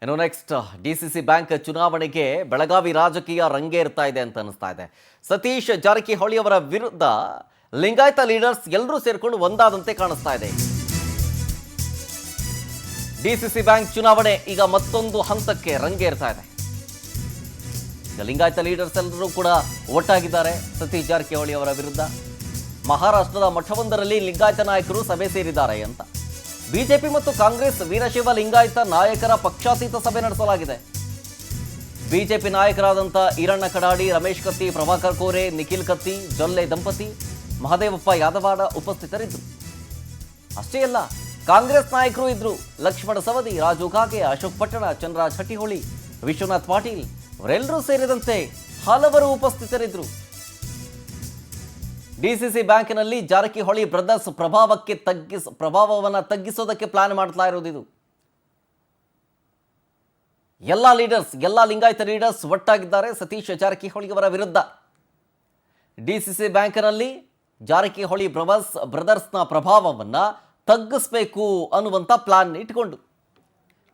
ಇನ್ನು next DCC bank ಚುನಾವಣೆಗೆ ಬೆಳಗಾವಿ ರಾಜಕೀಯ ರಂಗೇರ್ತಾ ಇದೆ ಅಂತ ಅನಿಸ್ತಾ ಇದೆ. ಸತೀಶ್ ಜಾರಕಿಹೊಳಿ ಅವರ ವಿರುದ್ಧ ಲಿಂಗಾಯತ ಲೀಡರ್ಸ್ ಎಲ್ಲರೂ ಸೇರ್ಕೊಂಡು ಒಂದಾದಂತೆ ಕಾಣಿಸ್ತಾ ಇದೆ. ಡಿಸಿಸಿ ಬ್ಯಾಂಕ್ ಚುನಾವಣೆ ಈಗ ಮತ್ತೊಂದು ಹಂತಕ್ಕೆ ರಂಗೇರ್ತಾ ಇದೆ. ಈಗ ಲಿಂಗಾಯತ ಲೀಡರ್ಸ್ ಎಲ್ಲರೂ ಕೂಡ ಒಟ್ಟಾಗಿದ್ದಾರೆ ಸತೀಶ್ ಜಾರಕಿಹೊಳಿ ಅವರ ವಿರುದ್ಧ. ಮಹಾರಾಷ್ಟ್ರದ ಮಠವೊಂದರಲ್ಲಿ ಲಿಂಗಾಯತ ನಾಯಕರು ಸಭೆ ಸೇರಿದ್ದಾರೆ ಅಂತ. ಬಿಜೆಪಿ ಮತ್ತು ಕಾಂಗ್ರೆಸ್ ವೀರಶೈವ ಲಿಂಗಾಯತ ನಾಯಕರ ಪಕ್ಷಾತೀತ ಸಭೆ ನಡೆಸಲಾಗಿದೆ. ಬಿಜೆಪಿ ನಾಯಕರಾದಂಥ ಈರಣ್ಣ ಕಡಾಡಿ, ರಮೇಶ್ ಕತ್ತಿ, ಪ್ರಭಾಕರ್ ಕೋರೆ, ನಿಖಿಲ್ ಕತ್ತಿ, ಜೊಲ್ಲೆ ದಂಪತಿ, ಮಹದೇವಪ್ಪ ಯಾದವಾಡ ಉಪಸ್ಥಿತರಿದ್ದರು. ಅಷ್ಟೇ ಅಲ್ಲ, ಕಾಂಗ್ರೆಸ್ ನಾಯಕರು ಇದ್ರು. ಲಕ್ಷ್ಮಣ ಸವದಿ, ರಾಜು ಕಾಗೆ, ಅಶೋಕ್ ಪಟ್ಟಣ, ಚಂದ್ರರಾಜ್ ಹಟ್ಟಿಹೊಳಿ, ವಿಶ್ವನಾಥ್ ಪಾಟೀಲ್ ಅವರೆಲ್ಲರೂ ಸೇರಿದಂತೆ ಹಲವರು ಉಪಸ್ಥಿತರಿದ್ದರು. ಡಿಸಿಸಿ ಬ್ಯಾಂಕ್ನಲ್ಲಿ ಜಾರಕಿಹೊಳಿ ಬ್ರದರ್ಸ್ ಪ್ರಭಾವವನ್ನು ತಗ್ಗಿಸೋದಕ್ಕೆ ಪ್ಲಾನ್ ಮಾಡ್ತಾ ಇರೋದಿದು. ಎಲ್ಲ ಲಿಂಗಾಯತ ಲೀಡರ್ಸ್ ಒಟ್ಟಾಗಿದ್ದಾರೆ ಸತೀಶ್ ಜಾರಕಿಹೊಳಿ ಅವರ ವಿರುದ್ಧ. ಡಿಸಿಸಿ ಬ್ಯಾಂಕ್ನಲ್ಲಿ ಜಾರಕಿಹೊಳಿ ಬ್ರದರ್ಸ್ನ ಪ್ರಭಾವವನ್ನು ತಗ್ಗಿಸಬೇಕು ಅನ್ನುವಂಥ ಪ್ಲಾನ್ ಇಟ್ಕೊಂಡು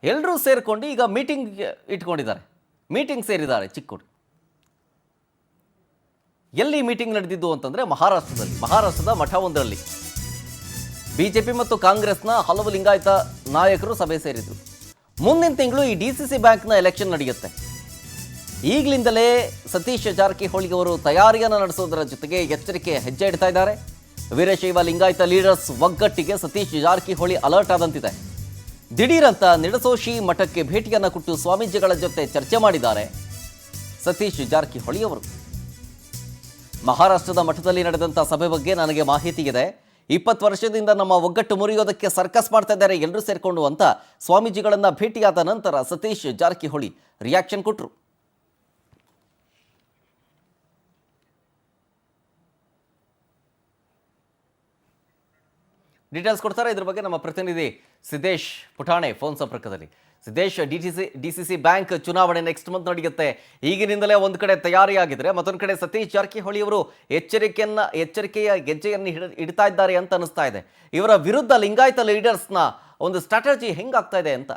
ಎಲ್ಲರೂ ಸೇರಿಕೊಂಡು ಈಗ ಮೀಟಿಂಗ್ ಸೇರಿದ್ದಾರೆ ಚಿಕ್ಕೋಡಿ. ಎಲ್ಲಿ ಮೀಟಿಂಗ್ ನಡೆದಿದ್ದು ಅಂತಂದರೆ ಮಹಾರಾಷ್ಟ್ರದ ಮಠವೊಂದರಲ್ಲಿ ಬಿಜೆಪಿ ಮತ್ತು ಕಾಂಗ್ರೆಸ್ನ ಹಲವು ಲಿಂಗಾಯತ ನಾಯಕರು ಸಭೆ ಸೇರಿದರು. ಮುಂದಿನ ತಿಂಗಳು ಈ ಡಿಸಿಸಿ ಬ್ಯಾಂಕ್ನ ಎಲೆಕ್ಷನ್ ನಡೆಯುತ್ತೆ. ಈಗಲಿಂದಲೇ ಸತೀಶ್ ಜಾರಕಿಹೊಳಿ ಅವರು ತಯಾರಿಯನ್ನು ನಡೆಸೋದರ ಜೊತೆಗೆ ಎಚ್ಚರಿಕೆ ಹೆಜ್ಜೆ ಇಡ್ತಾ ಇದ್ದಾರೆ. ವೀರಶೈವ ಲಿಂಗಾಯತ ಲೀಡರ್ಸ್ ಒಗ್ಗಟ್ಟಿಗೆ ಸತೀಶ್ ಜಾರಕಿಹೊಳಿ ಅಲರ್ಟ್ ಆದಂತಿದೆ. ದಿಢೀರಂತ ನಿಡಸೋಶಿ ಮಠಕ್ಕೆ ಭೇಟಿಯನ್ನು ಕೊಟ್ಟು ಸ್ವಾಮೀಜಿಗಳ ಜೊತೆ ಚರ್ಚೆ ಮಾಡಿದ್ದಾರೆ ಸತೀಶ್ ಜಾರಕಿಹೊಳಿ ಅವರು. ಮಹಾರಾಷ್ಟ್ರದ ಮಠದಲ್ಲಿ ನಡೆದಂಥ ಸಭೆ ಬಗ್ಗೆ ನನಗೆ ಮಾಹಿತಿ ಇದೆ. 20 ವರ್ಷದಿಂದ ನಮ್ಮ ಒಗ್ಗಟ್ಟು ಮುರಿಯೋದಕ್ಕೆ ಸರ್ಕಸ್ ಮಾಡ್ತಾ ಇದ್ದಾರೆ ಎಲ್ಲರೂ ಸೇರಿಕೊಂಡು ಅಂತ ಸ್ವಾಮೀಜಿಗಳನ್ನು ಭೇಟಿಯಾದ ನಂತರ ಸತೀಶ್ ಜಾರಕಿಹೊಳಿ ರಿಯಾಕ್ಷನ್ ಕೊಟ್ಟರು. ಡೀಟೇಲ್ಸ್ ಕೊಡ್ತಾರೆ ಇದ್ರ ಬಗ್ಗೆ ನಮ್ಮ ಪ್ರತಿನಿಧಿ ಸಿದ್ದೇಶ್ ಪುಟಾಣೆ ಫೋನ್ ಸಂಪರ್ಕದಲ್ಲಿ. ಸಿದ್ದೇಶ್, ಡಿಸಿಸಿ ಬ್ಯಾಂಕ್ ಚುನಾವಣೆ ನೆಕ್ಸ್ಟ್ ಮಂತ್ ನಡೆಯುತ್ತೆ. ಈಗಿನಿಂದಲೇ ಒಂದು ಕಡೆ ತಯಾರಿಯಾಗಿದ್ರೆ ಮತ್ತೊಂದು ಕಡೆ ಸತೀಶ್ ಜಾರಕಿಹೊಳಿ ಅವರು ಎಚ್ಚರಿಕೆಯ ಗೆಜ್ಜೆಯನ್ನು ಇಡ್ತಾ ಇದ್ದಾರೆ ಅಂತ ಅನಿಸ್ತಾ ಇದೆ. ಇವರ ವಿರುದ್ಧ ಲಿಂಗಾಯತ ಲೀಡರ್ಸ್ನ ಒಂದು ಸ್ಟ್ರಾಟಜಿ ಹೆಂಗಾಗ್ತಾ ಇದೆ ಅಂತ.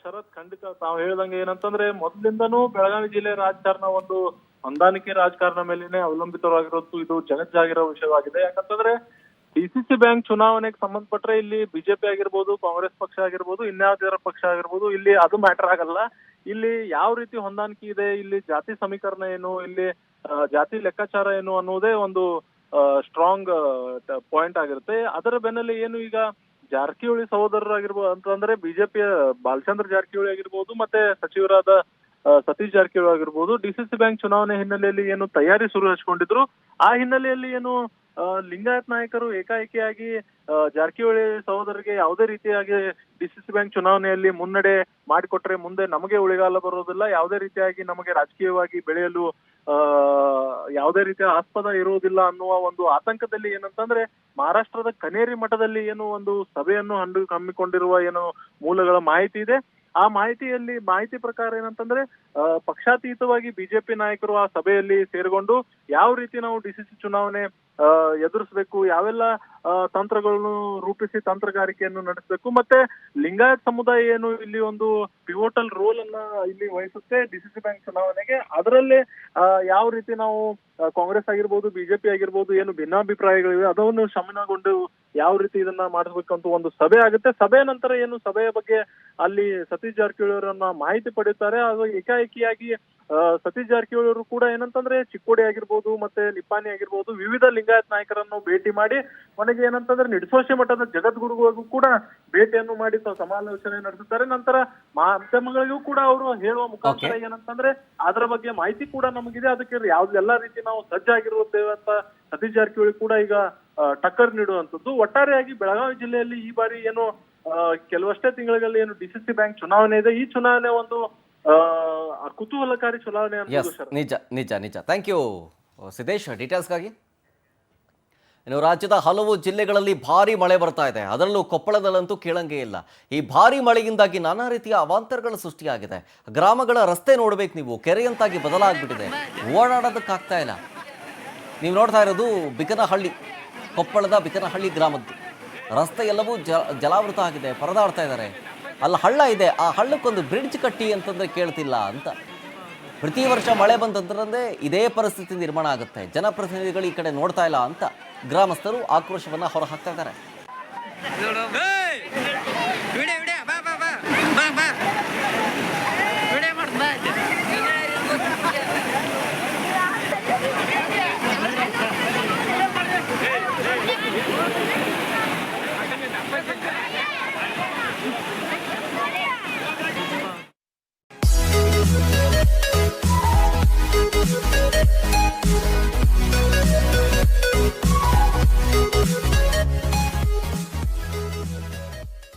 ಶರತ್, ಖಂಡಿತ ತಾವು ಹೇಳ್ದಂಗೆ ಏನಂತಂದ್ರೆ ಮೊದಲಿಂದನೂ ಬೆಳಗಾವಿ ಜಿಲ್ಲೆ ರಾಜಕಾರಣ ಒಂದು ಹೊಂದಾಣಿಕೆ ರಾಜಕಾರಣ ಮೇಲೇನೆ ಅವಲಂಬಿತವಾಗಿರೋದು ಇದು ಜಗಜ್ಜಾಗಿರೋ ವಿಷಯವಾಗಿದೆ. ಯಾಕಂತಂದ್ರೆ ಡಿಸಿಸಿ ಬ್ಯಾಂಕ್ ಚುನಾವಣೆಗೆ ಸಂಬಂಧಪಟ್ರೆ ಇಲ್ಲಿ ಬಿಜೆಪಿ ಆಗಿರ್ಬೋದು, ಕಾಂಗ್ರೆಸ್ ಪಕ್ಷ ಆಗಿರ್ಬೋದು, ಇನ್ಯಾವುದಾರ ಪಕ್ಷ ಆಗಿರ್ಬೋದು, ಇಲ್ಲಿ ಅದು ಮ್ಯಾಟರ್ ಆಗಲ್ಲ. ಇಲ್ಲಿ ಯಾವ ರೀತಿ ಹೊಂದಾಣಿಕೆ ಇದೆ, ಇಲ್ಲಿ ಜಾತಿ ಸಮೀಕರಣ ಏನು, ಇಲ್ಲಿ ಜಾತಿ ಲೆಕ್ಕಾಚಾರ ಏನು ಅನ್ನೋದೇ ಒಂದು ಸ್ಟ್ರಾಂಗ್ ಪಾಯಿಂಟ್ ಆಗಿರುತ್ತೆ. ಅದರ ಬೆನ್ನಲ್ಲಿ ಏನು ಈಗ ಜಾರಕಿಹೊಳಿ ಸಹೋದರರಾಗಿರ್ಬೋದು ಅಂತಂದ್ರೆ ಬಿಜೆಪಿಯ ಬಾಲಚಂದ್ರ ಜಾರಕಿಹೊಳಿ ಆಗಿರ್ಬೋದು, ಮತ್ತೆ ಸಚಿವರಾದ ಸತೀಶ್ ಜಾರಕಿಹೊಳಿ ಆಗಿರ್ಬೋದು, ಡಿಸಿಸಿ ಬ್ಯಾಂಕ್ ಚುನಾವಣೆ ಹಿನ್ನೆಲೆಯಲ್ಲಿ ಏನು ತಯಾರಿ ಶುರು ಹಚ್ಕೊಂಡಿದ್ರು. ಆ ಹಿನ್ನೆಲೆಯಲ್ಲಿ ಏನು ಲಿಂಗಾಯತ್ ನಾಯಕರು ಏಕಾಏಕಿಯಾಗಿ ಜಾರಕಿಹೊಳಿ ಸಹೋದರರಿಗೆ ಯಾವುದೇ ರೀತಿಯಾಗಿ ಡಿಸಿಸಿ ಬ್ಯಾಂಕ್ ಚುನಾವಣೆಯಲ್ಲಿ ಮುನ್ನಡೆ ಮಾಡಿಕೊಟ್ರೆ ಮುಂದೆ ನಮಗೆ ಉಳಿಗಾಲ ಬರೋದಿಲ್ಲ, ಯಾವುದೇ ರೀತಿಯಾಗಿ ನಮಗೆ ರಾಜಕೀಯವಾಗಿ ಬೆಳೆಯಲು ಯಾವುದೇ ರೀತಿಯ ಆಸ್ಪದ ಇರುವುದಿಲ್ಲ ಅನ್ನುವ ಒಂದು ಆತಂಕದಲ್ಲಿ ಏನಂತಂದ್ರೆ ಮಹಾರಾಷ್ಟ್ರದ ಕನೇರಿ ಮಠದಲ್ಲಿ ಏನು ಒಂದು ಸಭೆಯನ್ನು ಹಮ್ಮಿಕೊಂಡಿರುವ ಏನು ಮೂಲಗಳ ಮಾಹಿತಿ ಇದೆ. ಆ ಮಾಹಿತಿ ಪ್ರಕಾರ ಏನಂತಂದ್ರೆ ಪಕ್ಷಾತೀತವಾಗಿ ಬಿಜೆಪಿ ನಾಯಕರು ಆ ಸಭೆಯಲ್ಲಿ ಸೇರಿಕೊಂಡು ಯಾವ ರೀತಿ ನಾವು ಡಿಸಿಸಿ ಚುನಾವಣೆ ಎದುರಿಸಬೇಕು, ಯಾವೆಲ್ಲ ತಂತ್ರಗಳನ್ನು ರೂಪಿಸಿ ತಂತ್ರಗಾರಿಕೆಯನ್ನು ನಡೆಸಬೇಕು, ಮತ್ತೆ ಲಿಂಗಾಯತ್ ಸಮುದಾಯ ಏನು ಇಲ್ಲಿ ಒಂದು ಪಿವೋಟಲ್ ರೋಲ್ ಅನ್ನ ಇಲ್ಲಿ ವಹಿಸುತ್ತೆ ಡಿಸಿಸಿ ಬ್ಯಾಂಕ್ ಚುನಾವಣೆಗೆ. ಅದರಲ್ಲೇ ಯಾವ ರೀತಿ ನಾವು ಕಾಂಗ್ರೆಸ್ ಆಗಿರ್ಬೋದು, ಬಿಜೆಪಿ ಆಗಿರ್ಬೋದು ಏನು ಭಿನ್ನಾಭಿಪ್ರಾಯಗಳಿವೆ ಅದನ್ನು ಶಮನಗೊಂಡು ಯಾವ ರೀತಿ ಇದನ್ನ ಮಾಡಿಸ್ಬೇಕಂತ ಒಂದು ಸಭೆ ಆಗುತ್ತೆ. ಸಭೆ ನಂತರ ಏನು ಸಭೆಯ ಬಗ್ಗೆ ಅಲ್ಲಿ ಸತೀಶ್ ಜಾರಕಿಹೊಳಿ ಅವರನ್ನ ಮಾಹಿತಿ ಪಡೆಯುತ್ತಾರೆ. ಅದು ಏಕಾಏಕಿಯಾಗಿ ಸತೀಶ್ ಜಾರಕಿಹೊಳಿ ಅವರು ಕೂಡ ಏನಂತಂದ್ರೆ ಚಿಕ್ಕೋಡಿ ಆಗಿರ್ಬೋದು, ಮತ್ತೆ ನಿಪ್ಪಾಣಿ ಆಗಿರ್ಬೋದು, ವಿವಿಧ ಲಿಂಗಾಯತ್ ನಾಯಕರನ್ನು ಭೇಟಿ ಮಾಡಿ ಕೊನೆಗೆ ಏನಂತಂದ್ರೆ ನಿಡಸೋಶಿ ಮಠದ ಜಗದ್ಗುರುಗಳಿಗೂ ಕೂಡ ಭೇಟಿಯನ್ನು ಮಾಡಿ ಸಮಾಲೋಚನೆ ನಡೆಸುತ್ತಾರೆ. ನಂತರ ಮಾಧ್ಯಮಗಳಿಗೂ ಕೂಡ ಅವರು ಹೇಳುವ ಮುಖಾಂತರ ಏನಂತಂದ್ರೆ ಅದರ ಬಗ್ಗೆ ಮಾಹಿತಿ ಕೂಡ ನಮಗಿದೆ, ಅದಕ್ಕೆ ಯಾವ್ದೆಲ್ಲ ರೀತಿ ನಾವು ಸಜ್ಜಾಗಿರುತ್ತೇವೆ ಅಂತ ಸತೀಶ್ ಜಾರಕಿಹೊಳಿ ಕೂಡ ಈಗ ಟಕ್ಕರ್ ನೀಡುವಂತದ್ದು. ಒಟ್ಟಾರೆಯಾಗಿ ಬೆಳಗಾವಿ ಜಿಲ್ಲೆಯಲ್ಲಿ ಈ ಬಾರಿ ಏನು ಕೆಲವಷ್ಟೇ ತಿಂಗಳಲ್ಲಿ ಏನು ಡಿಸಿಸಿ ಬ್ಯಾಂಕ್ ಚುನಾವಣೆ ಇದೆ, ಈ ಚುನಾವಣೆ ಒಂದು ಕುತೂಹಲಕಾರಿ ಚುನಾವಣೆ ಅಂತ. ನಿಜ. ಥ್ಯಾಂಕ್ ಯು ಸಿದ್ದೇಶ್ ಡೀಟೇಲ್ಸ್ಗಾಗಿ. ಇನ್ನು ರಾಜ್ಯದ ಹಲವು ಜಿಲ್ಲೆಗಳಲ್ಲಿ ಭಾರಿ ಮಳೆ ಬರ್ತಾ ಇದೆ. ಅದರಲ್ಲೂ ಕೊಪ್ಪಳದಲ್ಲಂತೂ ಕೇಳಂಗೆ ಇಲ್ಲ. ಈ ಭಾರಿ ಮಳೆಯಿಂದಾಗಿ ನಾನಾ ರೀತಿಯ ಅವಾಂತರಗಳು ಸೃಷ್ಟಿಯಾಗಿದೆ. ಗ್ರಾಮಗಳ ರಸ್ತೆ ನೋಡ್ಬೇಕು ನೀವು, ಕೆರೆಯಂತಾಗಿ ಬದಲಾಗ್ಬಿಟ್ಟಿದೆ, ಓಡಾಡೋದಕ್ಕಾಗ್ತಾ ಇಲ್ಲ. ನೀವು ನೋಡ್ತಾ ಇರೋದು ಬಿಕನಹಳ್ಳಿ, ಕೊಪ್ಪಳದ ಬಿಕನಹಳ್ಳಿ ಗ್ರಾಮದ್ದು. ರಸ್ತೆ ಎಲ್ಲವೂ ಜಲಾವೃತ ಆಗಿದೆ, ಪರದಾಡ್ತಾ ಇದ್ದಾರೆ. ಅಲ್ಲಿ ಹಳ್ಳ ಇದೆ, ಆ ಹಳ್ಳಕ್ಕೊಂದು ಬ್ರಿಡ್ಜ್ ಕಟ್ಟಿ ಅಂತಂದರೆ ಕೇಳ್ತಿಲ್ಲ ಅಂತ. ಪ್ರತಿ ವರ್ಷ ಮಳೆ ಬಂತಂದ್ರೆ ಇದೇ ಪರಿಸ್ಥಿತಿ ನಿರ್ಮಾಣ ಆಗುತ್ತೆ. ಜನಪ್ರತಿನಿಧಿಗಳು ಈ ಕಡೆ ನೋಡ್ತಾ ಇಲ್ಲ ಅಂತ ಗ್ರಾಮಸ್ಥರು ಆಕ್ರೋಶವನ್ನು ಹೊರಹಾಕ್ತಾ ಇದ್ದಾರೆ.